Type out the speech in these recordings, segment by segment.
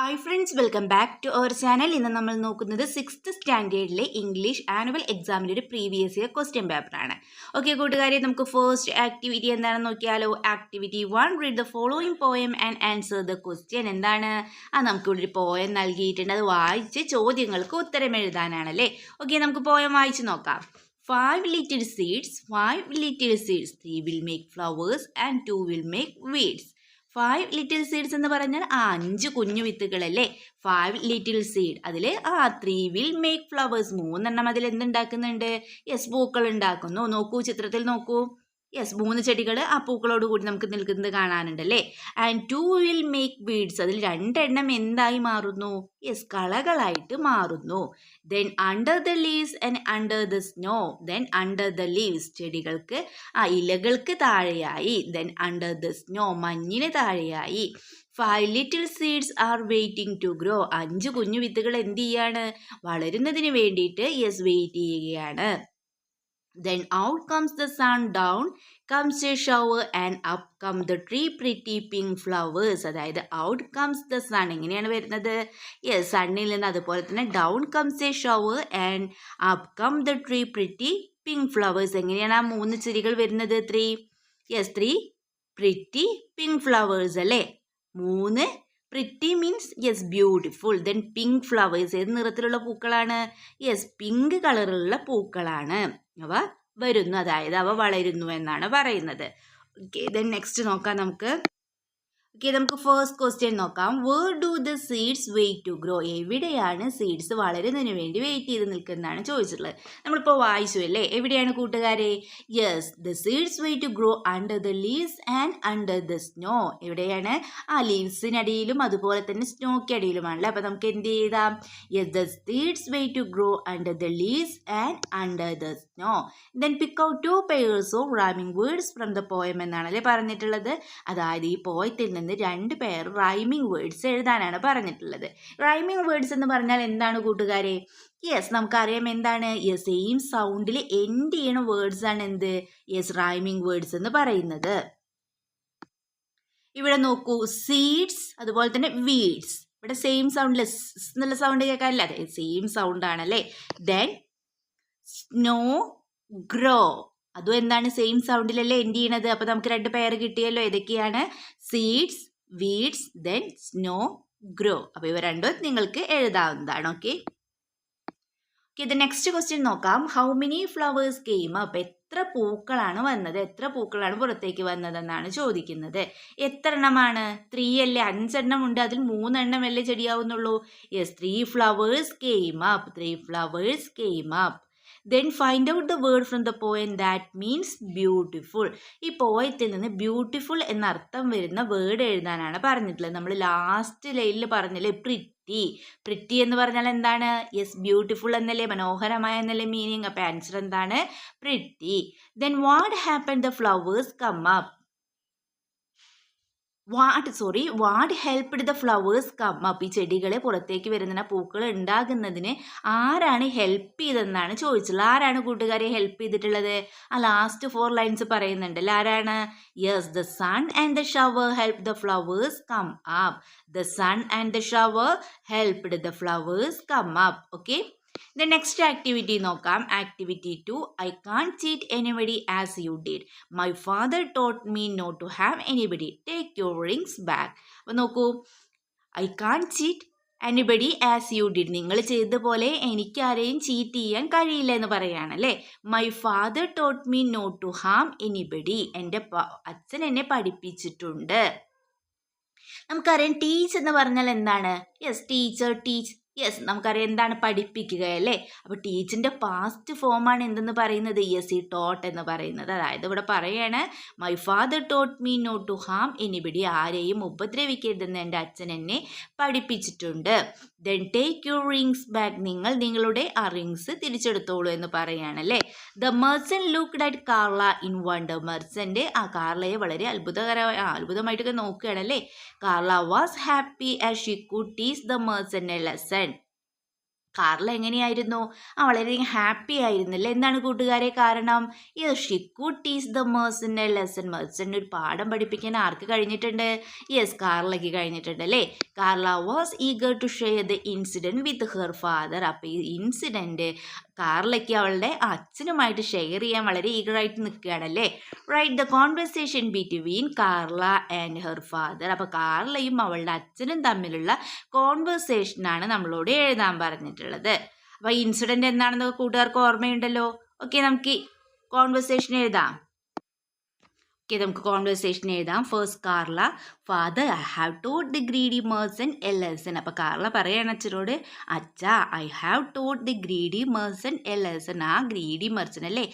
Hi friends, welcome back to our channel. ഇന്ന് നമ്മൾ നോക്കുന്നത് 6th സ്റ്റാൻഡേർഡിലെ ഇംഗ്ലീഷ് ആനുവൽ എക്സാമിൻ്റെ ഒരു പ്രീവിയസ് ഇയർ ക്വസ്റ്റ്യൻ പേപ്പറാണ്. ഓക്കെ കൂട്ടുകാരെ, നമുക്ക് ഫസ്റ്റ് ആക്ടിവിറ്റി എന്താണെന്ന് നോക്കിയാലോ. Activity 1, read the following poem and answer the question. എന്താണ് നമുക്കിവിടെ ഒരു പോയം നൽകിയിട്ടുണ്ട്, അത് വായിച്ച് ചോദ്യങ്ങൾക്ക് ഉത്തരം എഴുതാനാണല്ലേ. ഓക്കെ, നമുക്ക് പോയം വായിച്ച് നോക്കാം. 5 little seeds, 3 will make flowers and 2 will make weeds. 5 little seeds എന്ന് പറഞ്ഞാൽ 5 കുഞ്ഞു വിത്തുകളല്ലേ. 5 little seed അതിൽ 3 will make flowers, 3 അതിൽ എന്തുണ്ടാക്കുന്നുണ്ട്? പൂക്കൾ ഉണ്ടാക്കുന്നു. നോക്കൂ, ചിത്രത്തിൽ നോക്കൂ. 3 ചെടികൾ ആ പൂക്കളോട് കൂടി നമുക്ക് നിൽക്കുന്നത് കാണാനുണ്ടല്ലേ. ആൻഡ് 2 will make weeds, അതിൽ 2 എന്തായി മാറുന്നു? കളകളായിട്ട് മാറുന്നു. Then under the leaves and under the snow, then under the leaves ചെടികൾക്ക് ഇലകൾക്ക് താഴെയായി, ദെൻ അണ്ടർ ദ സ്നോ മഞ്ഞിന് താഴെയായി. 5 little seeds are waiting to grow, 5 കുഞ്ഞു വിത്തുകൾ എന്ത് ചെയ്യാണ്? വളരുന്നതിന് വേണ്ടിയിട്ട് വെയിറ്റ് ചെയ്യുകയാണ്. Then out comes the sun, down comes a shower and up come the 3 pretty pink flowers. അതായത് out comes the sun എങ്ങനെയാണ് വരുന്നത്? സണ്ണിൽ നിന്ന് അതുപോലെ തന്നെ down comes a shower and up come the 3 pretty pink flowers. എങ്ങനെയാണ് ആ 3 ചെടികൾ വരുന്നത്? 3 pretty pink flowers അല്ലേ. 3 pretty means beautiful. Then pink flowers ഏത് നിറത്തിലുള്ള പൂക്കളാണ്? പിങ്ക് കളറിലുള്ള പൂക്കളാണ് അവ വരുന്നു, അതായത് അവ വളരുന്നു എന്നാണ് പറയുന്നത്. ഓക്കെ, ദെൻ നെക്സ്റ്റ് നോക്കാം നമുക്ക്. നമുക്ക് ഫസ്റ്റ് ക്വസ്റ്റ്യൻ നോക്കാം. Where do the seeds wait to grow, എവിടെയാണ് സീഡ്സ് വളരുന്നതിന് വേണ്ടി വെയിറ്റ് ചെയ്ത് നിൽക്കുന്നതാണ് ചോദിച്ചിട്ടുള്ളത്. നമ്മളിപ്പോൾ വായിച്ചു അല്ലേ. എവിടെയാണ് കൂട്ടുകാരെ? The seeds wait to grow under the leaves and under the snow. എവിടെയാണ്? ലീവ്സിനടിയിലും അതുപോലെ തന്നെ സ്നോയ്ക്ക് അടിയിലുമാണല്ലേ. അപ്പോൾ നമുക്ക് എന്ത് ചെയ്താം? The seeds wait to grow under the leaves and under the snow. Then pick out 2 pairs of rhyming words from the poem എന്നാണല്ലേ പറഞ്ഞിട്ടുള്ളത്. അതായത് ഈ പോയത്തിൽ നിന്ന് 2 പേർ റൈമിംഗ് വേർഡ്സ് എഴുതാനാണ് പറഞ്ഞിട്ടുള്ളത്. റൈമിംഗ് വേർഡ്സ് എന്ന് പറഞ്ഞാൽ എന്താണ് കൂട്ടുകാരെ? നമുക്കറിയാം എന്താണ്. സെയിം സൗണ്ടിൽ എൻഡ് ചെയ്യണ വേർഡ്സ് ആണ് എന്ത്? റൈമിംഗ് വേർഡ്സ് എന്ന് പറയുന്നത്. ഇവിടെ നോക്കൂ, സീഡ്സ് അതുപോലെ തന്നെ വീഡ്സ്. ഇവിടെ സെയിം സൗണ്ടിൽ എന്നുള്ള സൗണ്ട് കേൾക്കാനില്ല, അതെ സെയിം സൗണ്ട് ആണല്ലേ. ദെൻ സ്നോ, ഗ്രോ, അതും എന്താണ്? സെയിം സൗണ്ടിലല്ലേ എൻഡ് ചെയ്യണത്. അപ്പോൾ നമുക്ക് 2 പേർ കിട്ടിയല്ലോ. ഏതൊക്കെയാണ്? Seeds, weeds, then snow, grow. അപ്പോൾ ഇവ രണ്ടും നിങ്ങൾക്ക് എഴുതാവുന്നതാണ്. ഓക്കെ, ഇത് നെക്സ്റ്റ് ക്വസ്റ്റ്യൻ നോക്കാം. How many flowers came up, എത്ര പൂക്കളാണ് വന്നത്? എത്ര പൂക്കളാണ് പുറത്തേക്ക് വന്നതെന്നാണ് ചോദിക്കുന്നത്. എത്ര എണ്ണമാണ്? 3 അല്ലേ. 5 എണ്ണം ഉണ്ട്, അതിൽ 3 എണ്ണമല്ലേ ചെടിയാവുന്നുള്ളൂ. 3 flowers came up, 3 flowers came up. Then find out the word from the poem that means beautiful. ഈ പോയത്തിൽ നിന്ന് ബ്യൂട്ടിഫുൾ എന്നർത്ഥം വരുന്ന വേർഡ് എഴുതാനാണ് പറഞ്ഞിട്ടുള്ളത്. നമ്മൾ ലാസ്റ്റ് ലൈനിൽ പറഞ്ഞില്ലേ പ്രിറ്റി എന്ന് പറഞ്ഞാൽ എന്താണ്? ബ്യൂട്ടിഫുൾ എന്നല്ലേ, മനോഹരമായ എന്നല്ലേ മീനിങ്. അപ്പോൾ ആൻസർ എന്താണ്? Pretty. Then what happened? The flowers come up. What helped the flowers come up, ഈ ചെടികളെ പുറത്തേക്ക് വരുന്ന പൂക്കൾ ഉണ്ടാകുന്നതിന് ആരാണ് ഹെൽപ്പ് ചെയ്തതെന്നാണ് ചോദിച്ചുള്ളത്. ആരാണ് കൂട്ടുകാരെ ഹെൽപ്പ് ചെയ്തിട്ടുള്ളത്? ലാസ്റ്റ് 4 ലൈൻസ് പറയുന്നുണ്ടല്ലോ. ആരാണ്? The sun and the shower help the flowers come up. The sun and the shower helped the flowers come up. Okay, The next activity നോക്കാം. Activity 2, I can't cheat anybody as you did. My father taught me not to have anybody. Take your rings back. അപ്പോൾ നോക്കൂ, I can't cheat anybody as you did. നിങ്ങൾ ചെയ്തതുപോലെ എനിക്ക് ആരെയും cheat ചെയ്യാൻ കഴിയില്ല എന്ന് പറയുകയാണല്ലേ. My father taught me not to harm anybody. എൻ്റെ അച്ഛൻ എന്നെ പഠിപ്പിച്ചിട്ടുണ്ട്. നമുക്കറിയാം ടീച്ച് എന്ന് പറഞ്ഞാൽ എന്താണ്? Teacher, teach. നമുക്കറിയാം എന്താണ്? പഠിപ്പിക്കുക അല്ലേ. അപ്പോൾ ടീച്ചിൻ്റെ പാസ്റ്റ് ഫോമാണ് എന്തെന്ന് പറയുന്നത്? ഈ ടോട്ട് എന്ന് പറയുന്നത്. അതായത് ഇവിടെ പറയാണ് my father taught me not to harm anybody, ആരെയും ഉപദ്രവിക്കരുതെന്ന് എൻ്റെ അച്ഛൻ എന്നെ പഠിപ്പിച്ചിട്ടുണ്ട്. Then take your rings back, നിങ്ങൾ നിങ്ങളുടെ ആ റിങ്സ് തിരിച്ചെടുത്തോളൂ എന്ന് പറയുകയാണല്ലേ. The merchant looked at Carla in wonder, merchant ആ കാർലയെ വളരെ അത്ഭുതമായിട്ടൊക്കെ നോക്കുകയാണല്ലേ. Carla was happy as she could teach the merchant a lesson. കാർല എങ്ങനെയായിരുന്നു? വളരെയധികം ഹാപ്പി ആയിരുന്നില്ല. എന്താണ് കൂട്ടുകാരെ കാരണം? Yes, she could teach the merchant a lesson. Merson ഒരു പാഠം പഠിപ്പിക്കാൻ ആർക്ക് കഴിഞ്ഞിട്ടുണ്ട്? യെസ്, കാർലയ്ക്ക് കഴിഞ്ഞിട്ടുണ്ട് അല്ലേ? Carla was eager to share the incident with her father. അപ്പോൾ ഈ ഇൻസിഡൻറ്റ് കാർലയ്ക്ക് അവളുടെ അച്ഛനുമായിട്ട് ഷെയർ ചെയ്യാൻ വളരെ ഈഗറായിട്ട് നിൽക്കുകയാണല്ലേ. Write the conversation between Carla and her father. അപ്പോൾ കാർലയും അവളുടെ അച്ഛനും തമ്മിലുള്ള കോൺവെർസേഷനാണ് നമ്മളോട് എഴുതാൻ പറഞ്ഞിട്ടുള്ളത്. അപ്പോൾ ഇൻസിഡൻറ്റ് എന്താണെന്ന് കൂട്ടുകാർക്ക് ഓർമ്മയുണ്ടല്ലോ. ഓക്കെ, നമുക്ക് കോൺവെർസേഷൻ എഴുതാം. നമുക്ക് കോൺവെർസേഷൻ എഴുതാം. First Carla, father I have taught the greedy merchant A lesson. അപ്പോൾ കാർല പറയാണ് അച്ഛനോട്, അച്ഛാ I have taught the greedy merchant A lesson. ആ ഗ്രീഡി മെർച്ചന്റ് അല്ലേ,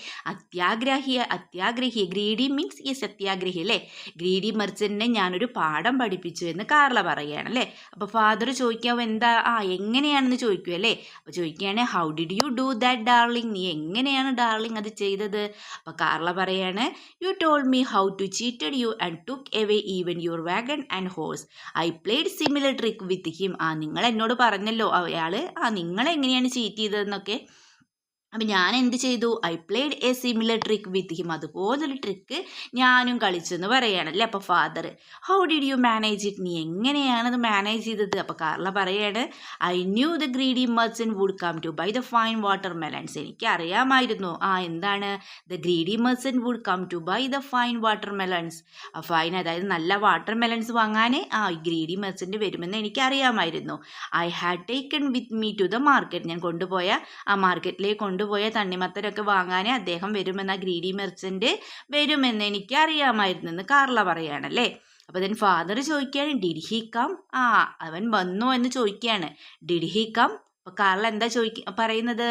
അത്യാഗ്രഹി ഗ്രീഡി മീൻസ് യെസ് അത്യാഗ്രഹി അല്ലേ. ഗ്രീഡി മെർച്ചന്റിനെ ഞാനൊരു പാഠം പഠിപ്പിച്ചു എന്ന് കാർല പറയുകയാണ് അല്ലേ. അപ്പോൾ ഫാദർ ചോദിക്കാവും എന്താ എങ്ങനെയാണെന്ന് ചോദിക്കും അല്ലേ. അപ്പോൾ ചോദിക്കുകയാണ് how did you do that darling. നീ എങ്ങനെയാണ് ഡാർലിംഗ് അത് ചെയ്തത്? അപ്പോൾ കാർല പറയാണ് you told me how to cheated you and took away even your wagon and horse. I played similar trick with him. നിങ്ങൾ എന്നോട് പറഞ്ഞല്ലോ അയാൾ നിങ്ങളെ എങ്ങനെയാണ് ചീറ്റ് ചെയ്തതെന്നൊക്കെ. അപ്പം ഞാൻ എന്ത് ചെയ്തു? I played a similar trick with him. അതുപോലൊരു ട്രിക്ക് ഞാനും കളിച്ചെന്ന് പറയുകയാണല്ലേ. അപ്പോൾ father how did you manage it. നീ എങ്ങനെയാണത് മാനേജ് ചെയ്തത്? അപ്പോൾ കാർല പറയാണ് I knew the greedy merchant would come to buy the fine watermelons. എനിക്ക് അറിയാമായിരുന്നു എന്താണ് the greedy merchant would come to buy the fine watermelons. Fine അതായത് നല്ല വാട്ടർ മെലൺസ് വാങ്ങാൻ ഗ്രീഡി മെർച്ചന്റ് വരുമെന്ന് എനിക്ക് അറിയാമായിരുന്നു. I had taken with me to the market. ഞാൻ കൊണ്ടുപോയ മാർക്കറ്റിലേക്ക് കൊണ്ടുപോയ തണ്ണിമത്തരൊക്കെ വാങ്ങാൻ അദ്ദേഹം വരുമെന്ന ഗ്രീഡി മെർച്ചന്റ് വരുമെന്ന് എനിക്ക് അറിയാമായിരുന്നു എന്ന് കാർല പറയുകയാണല്ലേ. അപ്പോൾ ദെൻ ഫാദർ ചോദിക്കുകയാണ് ഡിഡ് ഹി കം. അവൻ വന്നോ എന്ന് ചോദിക്കുകയാണ്. Did he come. അപ്പോൾ കാർല എന്താ പറയുന്നത്?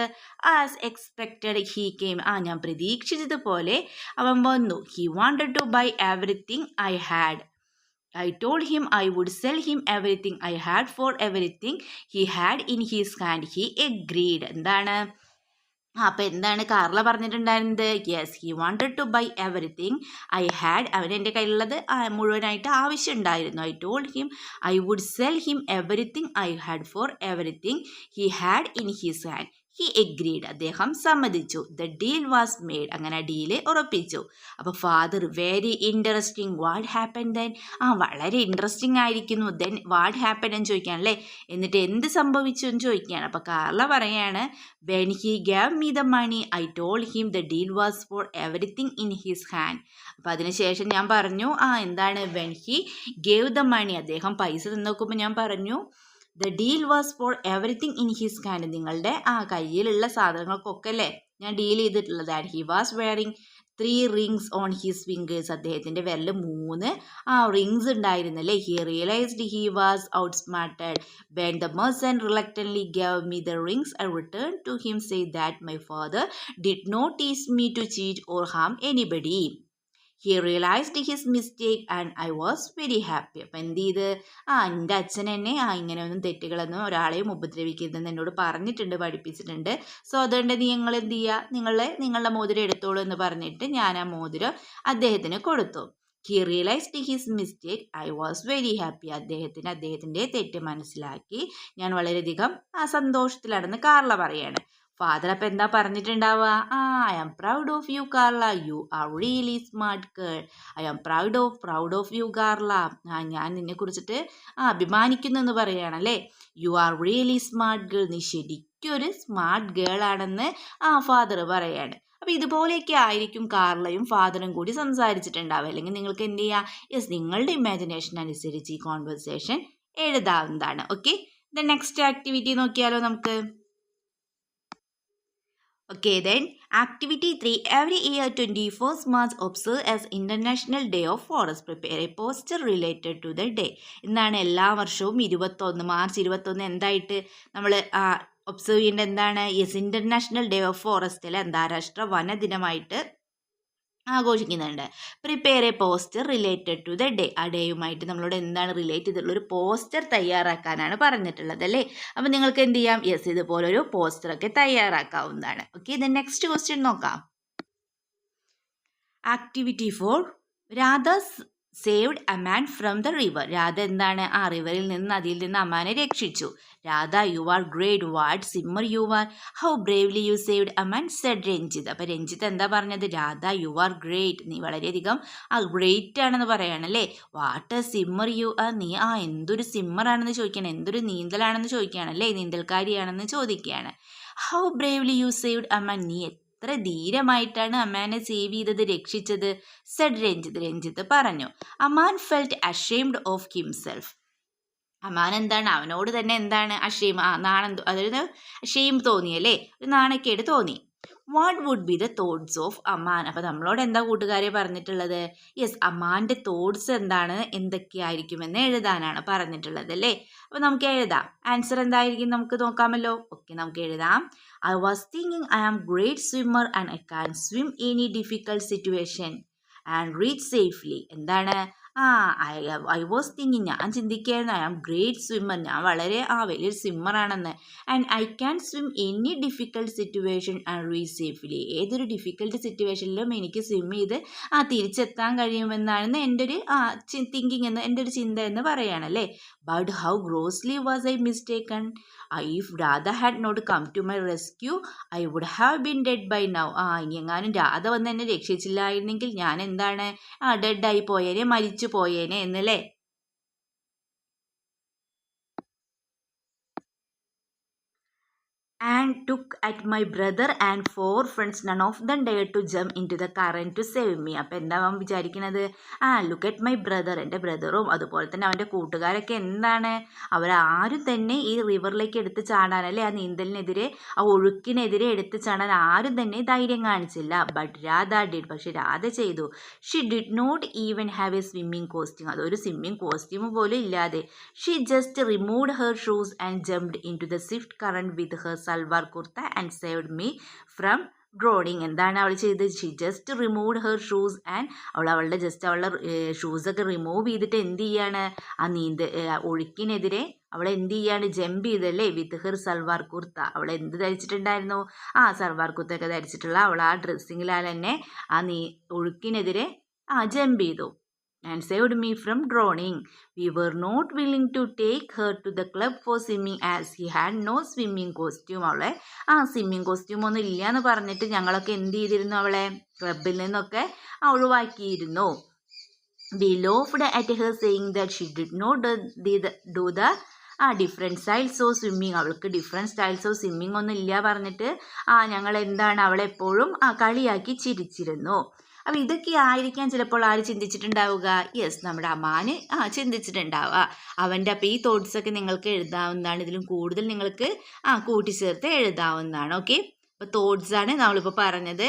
As expected he came. ഞാൻ പ്രതീക്ഷിച്ചതുപോലെ അവൻ വന്നു. He wanted to buy everything I had. I told him I would sell him everything I had for everything he had in his hand. He agreed. എന്താണ്? അപ്പോൾ എന്താണ് Carla പറഞ്ഞിട്ടുണ്ടായിരുന്നത്? Yes, he wanted to buy everything I had. അവൻ എൻ്റെ കയ്യിലുള്ളത് മുഴുവനായിട്ട് ആവശ്യമുണ്ടായിരുന്നു. I told him I would sell him everything I had for everything he had in his hand. He agreed. അദ്ദേഹം സമ്മതിച്ചു. The deal was made. അങ്ങനെ deal ഉറപ്പിച്ചു. അപ്പോൾ father very interesting. What happen then. വളരെ ഇൻട്രസ്റ്റിംഗ് ആയിരിക്കുന്നു. Then what happen എന്ന് ചോദിക്കുകയാണല്ലേ. എന്നിട്ട് എന്ത് സംഭവിച്ചു എന്ന് ചോദിക്കുകയാണ്. അപ്പോൾ കാർല പറയാണ് when he gave me the money I told him the deal was for everything in his hand. അപ്പോൾ അതിനുശേഷം ഞാൻ പറഞ്ഞു എന്താണ് when he gave the money. അദ്ദേഹം പൈസ തന്നോക്കുമ്പോൾ ഞാൻ പറഞ്ഞു the deal was for everything in his hand. നിങ്ങളുടെ കയ്യിലുള്ള സാധനങ്ങൾക്കൊക്കെ അല്ലേ ഞാൻ ഡീൽ ചെയ്തിട്ടുള്ളത്. And he was wearing 3 rings on his fingers. അദ്ദേഹത്തിൻ്റെ വിരൽ 3 റിങ്സ് ഉണ്ടായിരുന്നല്ലേ. He realised he was out സ്മാർട്ടഡ് when the merchant reluctantly gave me the rings. I return to him say that my father did not teach me to cheat or harm anybody. He realised his mistake and I was very happy. അപ്പം എന്ത് ചെയ്ത് എൻ്റെ അച്ഛൻ എന്നെ ഇങ്ങനെയൊന്നും തെറ്റുകളൊന്നും ഒരാളെയും ഉപദ്രവിക്കരുതെന്ന് എന്നോട് പറഞ്ഞിട്ടുണ്ട്, പഠിപ്പിച്ചിട്ടുണ്ട്. സോ അതുകൊണ്ട് നിങ്ങൾ എന്ത് ചെയ്യുക, നിങ്ങളുടെ മോതിരം എടുത്തോളൂ എന്ന് പറഞ്ഞിട്ട് ഞാൻ ആ മോതിരം അദ്ദേഹത്തിന് കൊടുത്തു. He realised his mistake I was very happy. അദ്ദേഹത്തിൻ്റെ തെറ്റ് മനസ്സിലാക്കി ഞാൻ വളരെയധികം സന്തോഷത്തിലാണെന്ന് കാർല പറയാണ്. ഫാദർ അപ്പം എന്താ പറഞ്ഞിട്ടുണ്ടാവുക? I am proud of you Carla, you are really smart girl. I am proud of you Carla. ഞാൻ നിന്നെ കുറിച്ചിട്ട് അഭിമാനിക്കുന്നു എന്ന് പറയുകയാണല്ലേ. You are really smart girl. നീ ശരിക്കും ഒരു സ്മാർട്ട് ഗേൾ ആണെന്ന് ഫാദർ പറയാണ്. അപ്പോൾ ഇതുപോലെയൊക്കെ ആയിരിക്കും കാർലയും ഫാദറും കൂടി സംസാരിച്ചിട്ടുണ്ടാവുക. അല്ലെങ്കിൽ നിങ്ങൾക്ക് എന്ത് ചെയ്യുക, യെസ് നിങ്ങളുടെ ഇമാജിനേഷൻ അനുസരിച്ച് ഈ കോൺവെർസേഷൻ എഴുതാവുന്നതാണ്. ഓക്കെ, ദെൻ നെക്സ്റ്റ് ആക്ടിവിറ്റി നോക്കിയാലോ നമുക്ക്. Okay, then activity 3. Every year 21st March observe as International Day of Forest. Prepare a poster related to the day. എന്നാണ് എല്ലാ വർഷവും മാർച്ച് 21 എന്തായിട്ട് നമ്മൾ ഒബ്സർവ് ചെയ്യേണ്ടത് എന്താണ്? Yes, international day of forest അല്ലെ, അന്താരാഷ്ട്ര വനദിനമായിട്ട് ആഘോഷിക്കുന്നുണ്ട്. Prepare a poster related to the day. ആ ഡേയുമായിട്ട് നമ്മളോട് എന്താണ് റിലേറ്റ് ചെയ്തിട്ടുള്ള ഒരു പോസ്റ്റർ തയ്യാറാക്കാനാണ് പറഞ്ഞിട്ടുള്ളത് അല്ലേ. അപ്പം നിങ്ങൾക്ക് എന്ത് ചെയ്യാം, യെസ് ഇതുപോലൊരു പോസ്റ്ററൊക്കെ തയ്യാറാക്കാവുന്നതാണ്. ഓക്കെ, ദെൻ നെക്സ്റ്റ് ക്വസ്റ്റ്യൻ നോക്കാം. Activity 4. Radha's saved Aman from the river. Radha എന്താണ് ആ റിവറിൽ നിന്ന് നദിയിൽ നിന്ന് അമാനെ രക്ഷിച്ചു. Radha you are great. What swimmer you are. How bravely you saved Aman said Ranjith. അപ്പോൾ രഞ്ജിത്ത് എന്താ പറഞ്ഞത്? രാധ യു ആർ ഗ്രേറ്റ്, നീ വളരെയധികം ഗ്രേറ്റ് ആണെന്ന് പറയണല്ലേ. What a swimmer you are. നീ എന്തൊരു സിമ്മറാണെന്ന് ചോദിക്കുകയാണ്, എന്തൊരു നീന്തലാണെന്ന് ചോദിക്കുകയാണല്ലേ, നീന്തൽക്കാരിയാണെന്ന് ചോദിക്കുകയാണ്. How bravely you saved Aman. നീ എത്ര ധീരമായിട്ടാണ് അമാനെ സേവ് ചെയ്തത്, രക്ഷിച്ചത്. സെഡ് രഞ്ജിത്ത്. രഞ്ജിത്ത് പറഞ്ഞു. Aman felt ashamed of himself. Aman എന്താണ് അവനോട് തന്നെ എന്താണ് അഷെയിം, അതായത് ഷെയിം തോന്നിയല്ലേ, ഒരു നാണക്കേട് തോന്നി. What would be the thoughts of Aman. അപ്പോൾ നമ്മളോട് എന്താ കൂട്ടുകാരെ പറഞ്ഞിട്ടുള്ളത്? യെസ്, അമാൻ്റെ തോട്ട്സ് എന്താണ്, എന്തൊക്കെയായിരിക്കുമെന്ന് എഴുതാനാണ് പറഞ്ഞിട്ടുള്ളത് അല്ലേ. അപ്പോൾ നമുക്ക് എഴുതാം. ആൻസർ എന്തായിരിക്കും നമുക്ക് നോക്കാമല്ലോ. ഓക്കെ, നമുക്ക് എഴുതാം. I was thinking I am great swimmer and I can swim any difficult situation and reach safely. എന്താണ്? ഐ വാസ് തിങ്കിങ്, ഞാൻ ചിന്തിക്കുകയായിരുന്നു, ഐ ആം ഗ്രേറ്റ് സ്വിമ്മർ, ഞാൻ വളരെ വലിയൊരു സ്വിമ്മറാണെന്ന്. And I can swim any difficult situation and reach safely. ഏതൊരു difficult സിറ്റുവേഷനിലും എനിക്ക് സ്വിം ചെയ്ത് തിരിച്ചെത്താൻ കഴിയുമെന്നാണ് എൻ്റെ ഒരു തിങ്കിങ് എന്ന്, എൻ്റെ ഒരു ചിന്ത എന്ന് പറയുകയാണല്ലേ. But how grossly was I mistaken. If Radha had not come to my rescue I would have been dead by now. ഇനി എങ്ങാനും രാധ വന്ന് എന്നെ രക്ഷിച്ചില്ലായിരുന്നെങ്കിൽ ഞാൻ എന്താണ് ഡെഡായി പോയേനെ, മരിച്ചു പോയേനെ എന്നല്ലേ. and took at my brother and 4 friends. None of them dared to jump into the current to save me. അപ്പോൾ എന്താ അവൻ വിചാരിക്കുന്നത്? ലുക്ക് അറ്റ് മൈ ബ്രദർ, എൻ്റെ ബ്രദറും അതുപോലെ തന്നെ അവൻ്റെ കൂട്ടുകാരൊക്കെ എന്താണ്, അവരാരും തന്നെ ഈ റിവറിലേക്ക് എടുത്ത് ചാടാനല്ലേ, ആ നീന്തലിനെതിരെ, ആ ഒഴുക്കിനെതിരെ എടുത്ത് ചാടാൻ ആരും തന്നെ ധൈര്യം കാണിച്ചില്ല. But Radha did. പക്ഷെ രാധ ചെയ്തു. She did not even have a swimming costume. അതൊരു സ്വിമ്മിങ് കോസ്റ്റ്യൂം പോലും ഇല്ലാതെ. She just removed her shoes and jumped into the swift current with her salwar kurta and saved me from drowning. എന്താണ് അവൾ ചെയ്തത്? She just removed her shoes and അവളുടെ ഷൂസൊക്കെ remove ചെയ്തിട്ട് എന്ത് ചെയ്യാണ്, ആ ഒഴുക്കിനെതിരെ അവൾ എന്ത് ചെയ്യാണ്, ജമ്പ് ചെയ്തല്ലേ. വിത്ത് ഹെർ സൽവാർ കുർത്ത. അവൾ എന്ത് ധരിച്ചിട്ടുണ്ടായിരുന്നു? സൽവാർ കുർത്തയൊക്കെ ധരിച്ചിട്ടുള്ള അവൾ ആ ഡ്രസ്സിങ്ങിലാൽ തന്നെ ആ ഒഴുക്കിനെതിരെ ജമ്പ് ചെയ്തു. and saved me from drowning. We were not willing to take her to the club for swimming as he had no swimming costume. അവളെ സ്വിമ്മിങ് കോസ്റ്റ്യൂം ഒന്നും ഇല്ല എന്ന് പറഞ്ഞിട്ട് ഞങ്ങളൊക്കെ എന്ത് ചെയ്തിരുന്നു, അവളെ ക്ലബിൽ നിന്നൊക്കെ ഒഴിവാക്കിയിരുന്നു. We laughed at her saying that she did not do the different styles of swimming. അവൾക്ക് ഡിഫറെൻറ്റ് സ്റ്റൈൽസ് ഓഫ് സ്വിമ്മിങ് ഒന്നും ഇല്ല പറഞ്ഞിട്ട് ഞങ്ങൾ എന്താണ് അവളെപ്പോഴും കളിയാക്കി ചിരിച്ചിരുന്നു. അപ്പോൾ ഇതൊക്കെ ആയിരിക്കാം ചിലപ്പോൾ ആര് ചിന്തിച്ചിട്ടുണ്ടാവുക? യെസ്, നമ്മുടെ അമാന് ചിന്തിച്ചിട്ടുണ്ടാവുക. അവൻ്റെ അപ്പോൾ ഈ തോട്ട്സൊക്കെ നിങ്ങൾക്ക് എഴുതാവുന്നതാണ്. ഇതിലും കൂടുതൽ നിങ്ങൾക്ക് കൂട്ടിച്ചേർത്ത് എഴുതാവുന്നതാണ്. ഓക്കെ, അപ്പോൾ തോട്ട്സാണ് നമ്മളിപ്പോൾ പറഞ്ഞത്.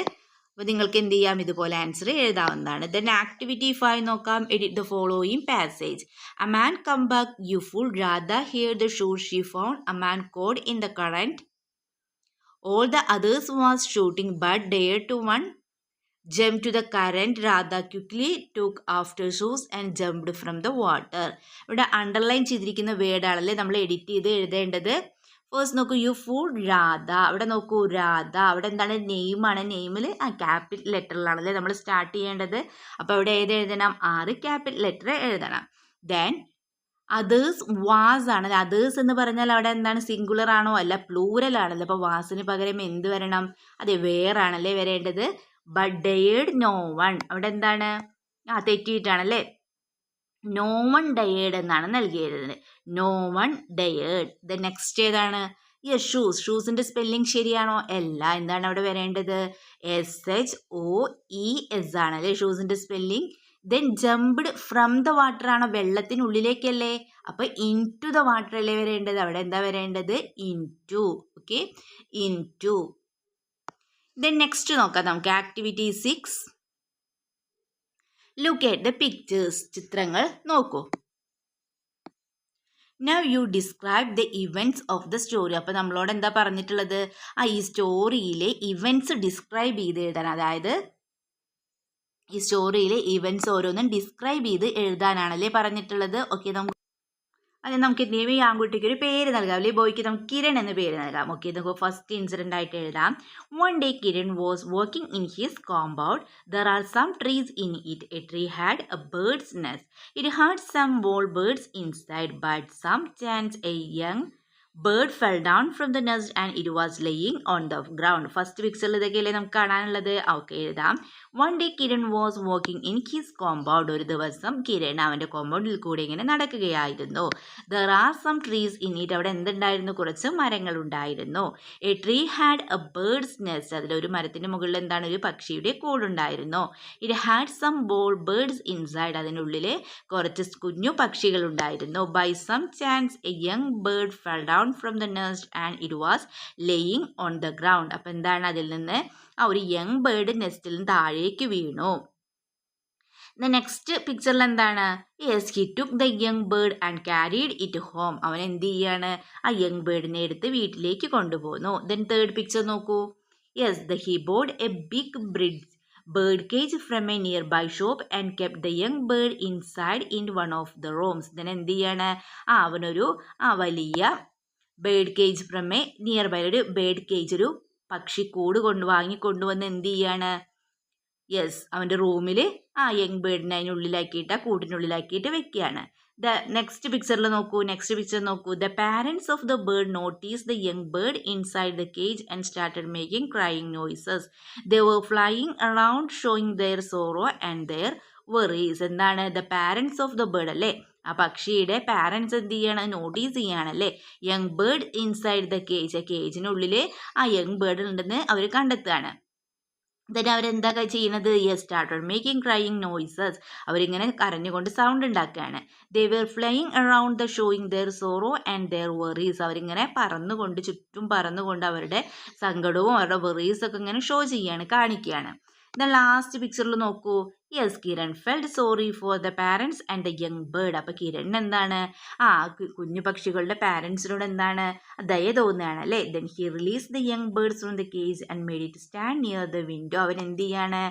അപ്പോൾ നിങ്ങൾക്ക് എന്ത് ചെയ്യാം, ഇതുപോലെ ആൻസർ എഴുതാവുന്നതാണ്. ദെൻ ആക്ടിവിറ്റി 5 നോക്കാം. Edit the following passage. Aman come back you full Radha hear the shoes she found. Aman caught in the current. All the others was shouting but dare to one jump to the current. Radha quickly took after shoes and jumped from the water. ഇവിടെ underline ചെയ്തിരിക്കുന്ന വേർഡാണല്ലേ നമ്മൾ edit ചെയ്ത് എഴുതേണ്ടത്. First നോക്കൂ, U full Radha. അവിടെ നോക്കൂ, രാധ അവിടെ എന്താണ്, നെയിമാണ്. നെയിമിൽ ക്യാപിറ്റൽ ലെറ്ററിലാണല്ലേ നമ്മൾ സ്റ്റാർട്ട് ചെയ്യേണ്ടത്. അപ്പോൾ അവിടെ ഏത് എഴുതണം? 6 ക്യാപിറ്റൽ ലെറ്റർ എഴുതണം. ദെൻ അതേഴ്സ് വാസ് ആണ്. അതേഴ്സ് എന്ന് പറഞ്ഞാൽ അവിടെ എന്താണ്, സിംഗുലർ ആണോ? അല്ല, പ്ലൂറൽ ആണല്ലോ. അപ്പോൾ വാസിന് പകരം എന്ത് വരണം? അതെ, വേറാണല്ലേ വരേണ്ടത്. But dared no one. അവിടെ എന്താണ്, തെറ്റിയിട്ടാണല്ലേ. നോ വൺ ഡെയർഡ് എന്നാണ് നൽകിയത്. No one dared. The next ഏതാണ്? Yes, shoes. ഷൂസിൻ്റെ സ്പെല്ലിംഗ് ശരിയാണോ? അല്ല. എന്താണ് അവിടെ വരേണ്ടത്? SHOES ആണല്ലേ ഷൂസിൻ്റെ spelling. Then jumped from the water ആണോ? വെള്ളത്തിനുള്ളിലേക്കല്ലേ. അപ്പോൾ ഇൻ ടു ദ വാട്ടർ അല്ലേ വരേണ്ടത്. അവിടെ എന്താ വരേണ്ടത്? Into. Okay, into. Then next നോക്കാം നമുക്ക്. Activity 6. Look at the pictures. ചിത്രങ്ങൾ നോക്കൂ. Now you describe the events of the story. അപ്പോൾ നമ്മളോട് എന്താ പറഞ്ഞിട്ടുള്ളത്? ഈ സ്റ്റോറിയിലെ ഇവൻറ്റ്സ് ഡിസ്ക്രൈബ് ചെയ്ത് എഴുതാൻ. അതായത് ഈ സ്റ്റോറിയിലെ ഇവൻറ്റ്സ് ഓരോന്നും ഡിസ്ക്രൈബ് ചെയ്ത് എഴുതാനാണല്ലേ പറഞ്ഞിട്ടുള്ളത്. ഓക്കെ, നമുക്ക് അത് നമുക്ക് എന്ത് ചെയ്യും, ഈ ആൺകുട്ടിക്ക് ഒരു പേര് നൽകാം, അല്ലെങ്കിൽ ബോയ്ക്ക് നമുക്ക് കിരൺ എന്ന് പേര് നൽകാം. ഓക്കെ, നമുക്ക് ഫസ്റ്റ് ഇൻസിഡൻ്റ് ആയിട്ട് എഴുതാം. One day Kiran was working in his compound. There are some trees in it. A tree had a birds nest. It had some wall birds inside, but some chance a young bird fell down from the nest and it was laying on the ground. First പിക്ചറിൽ ഇതൊക്കെയല്ലേ നമുക്ക് കാണാനുള്ളത്. Okay, എഴുതാം. One day Kiran was walking in his compound. ഒരു ദിവസം കിരൺ അവൻ്റെ കോമ്പൗണ്ടിൽ കൂടെ ഇങ്ങനെ നടക്കുകയായിരുന്നു. There are some trees in it. അവിടെ എന്തുണ്ടായിരുന്നു, കുറച്ച് മരങ്ങൾ ഉണ്ടായിരുന്നു. A tree had a birds nest. അതിലൊരു മരത്തിൻ്റെ മുകളിൽ എന്താണ്, ഒരു പക്ഷിയുടെ കൂടുണ്ടായിരുന്നു. It had some birds inside. അതിനുള്ളിൽ കുറച്ച് കുഞ്ഞു പക്ഷികൾ ഉണ്ടായിരുന്നു. By some chance a young bird fell down from the nest and it was laying on the ground. അപ്പോൾ എന്താണ്, അതിൽ നിന്ന് ഒരു യങ് ബേർഡ് നെസ്റ്റിൽ നിന്ന് താഴേക്ക് വീണു. നെക്സ്റ്റ് പിക്ചറിൽ എന്താണ്, yes he took the young bird and carried it home. അവൻ എന്ത് ചെയ്യാണ്, ആ യങ് ബേർഡിനെ എടുത്ത് വീട്ടിലേക്ക് കൊണ്ടുപോകുന്നു. ദെൻ തേർഡ് പിക്ചർ നോക്കൂ. Yes he bought a big bird cage from a nearby shop and kept the young bird inside in one of the rooms. then എന്ത് ചെയ്യാണ്, അവനൊരു വലിയ bird cage from a nearby, ഒരു bird cage, ഒരു പക്ഷിക്കൂട് വാങ്ങിക്കൊണ്ടുവന്ന് എന്ത് ചെയ്യാണ്, yes അവൻ്റെ റൂമിൽ യങ് ബേർഡിനെ അതിനുള്ളിലാക്കിയിട്ട്, കൂട്ടിനുള്ളിലാക്കിയിട്ട് വെക്കുകയാണ്. നെക്സ്റ്റ് പിക്ചറിൽ നോക്കൂ. The parents of the bird notice the young bird inside the cage and started making crying noises. They were flying around showing their sorrow and their worries. എന്താണ്, the parents of the bird അല്ലേ, ആ പക്ഷിയുടെ parents എന്ത് ചെയ്യണം, notice ചെയ്യുകയാണല്ലേ. Young bird inside the cage, ആ കേജിനുള്ളിൽ ആ യങ് ബേർഡ് ഉണ്ടെന്ന് അവർ കണ്ടെത്തുകയാണ്. then അവരെന്താ ചെയ്യുന്നത്, yes started making crying noises. അവരിങ്ങനെ കരഞ്ഞുകൊണ്ട് സൗണ്ട് ഉണ്ടാക്കുകയാണ്. They were flying around the showing their sorrow and their worries. അവരിങ്ങനെ ചുറ്റും പറന്നുകൊണ്ട് അവരുടെ സങ്കടവും അവരുടെ വെറീസ് ഒക്കെ ഇങ്ങനെ ഷോ ചെയ്യാണ്, കാണിക്കുകയാണ്. ദെൻ ലാസ്റ്റ് പിക്ചറിൽ നോക്കൂ. Yes Kiran felt sorry for the parents and the young bird. അപ്പോൾ കിരൺ എന്താണ്, കുഞ്ഞു പക്ഷികളുടെ പാരൻസിനോട് എന്താണ്, ദയ തോന്നുകയാണ് അല്ലേ. Then he release the young birds from the cage and made it stand near the window. അവൻ എന്ത് ചെയ്യാണ്,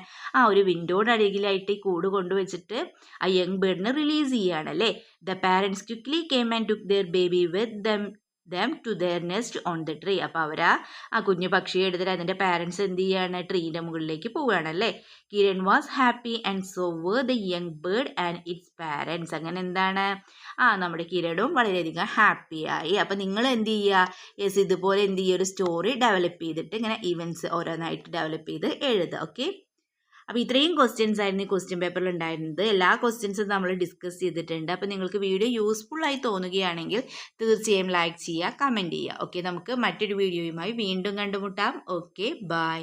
ഒരു വിൻഡോയുടെ അരികിലായിട്ട് ഈ കൂട് കൊണ്ടുവച്ചിട്ട് ആ യങ് ബേർഡിനെ റിലീസ് ചെയ്യുകയാണ് അല്ലേ. The parents quickly came and took their baby with them to their nest on the tree. അപ്പോൾ അവർ ആ കുഞ്ഞു പക്ഷിയെ എടുത്തിട്ട് അതിൻ്റെ പാരൻസ് എന്ത് ചെയ്യാണ്, ട്രീൻ്റെ മുകളിലേക്ക് പോവുകയാണല്ലേ. Kiran was happy and so were the young bird and its parents. അങ്ങനെ എന്താണ്, നമ്മുടെ കിരണും വളരെയധികം ഹാപ്പിയായി. അപ്പോൾ നിങ്ങൾ എന്ത് ചെയ്യുക, യെസ് ഇതുപോലെ എന്ത് ചെയ്യുക, ഒരു സ്റ്റോറി ഡെവലപ്പ് ചെയ്തിട്ട് ഇങ്ങനെ ഈവൻസ് ഓരോന്നായിട്ട് ഡെവലപ്പ് ചെയ്ത് എഴുതുക. ഓക്കെ, അപ്പോൾ ഇത്രയും ക്വസ്റ്റ്യൻസ് ആയിരുന്നു ഈ ക്വസ്റ്റ്യൻ പേപ്പറിൽ ഉണ്ടായിരുന്നത്. എല്ലാ ക്വസ്റ്റ്യൻസും നമ്മൾ ഡിസ്കസ് ചെയ്തിട്ടുണ്ട്. അപ്പോൾ നിങ്ങൾക്ക് വീഡിയോ യൂസ്ഫുൾ ആയി തോന്നുകയാണെങ്കിൽ തീർച്ചയായും ലൈക്ക് ചെയ്യുക, കമൻറ്റ് ചെയ്യുക. ഓക്കെ, നമുക്ക് മറ്റൊരു വീഡിയോയുമായി വീണ്ടും കണ്ടുമുട്ടാം. Okay, by.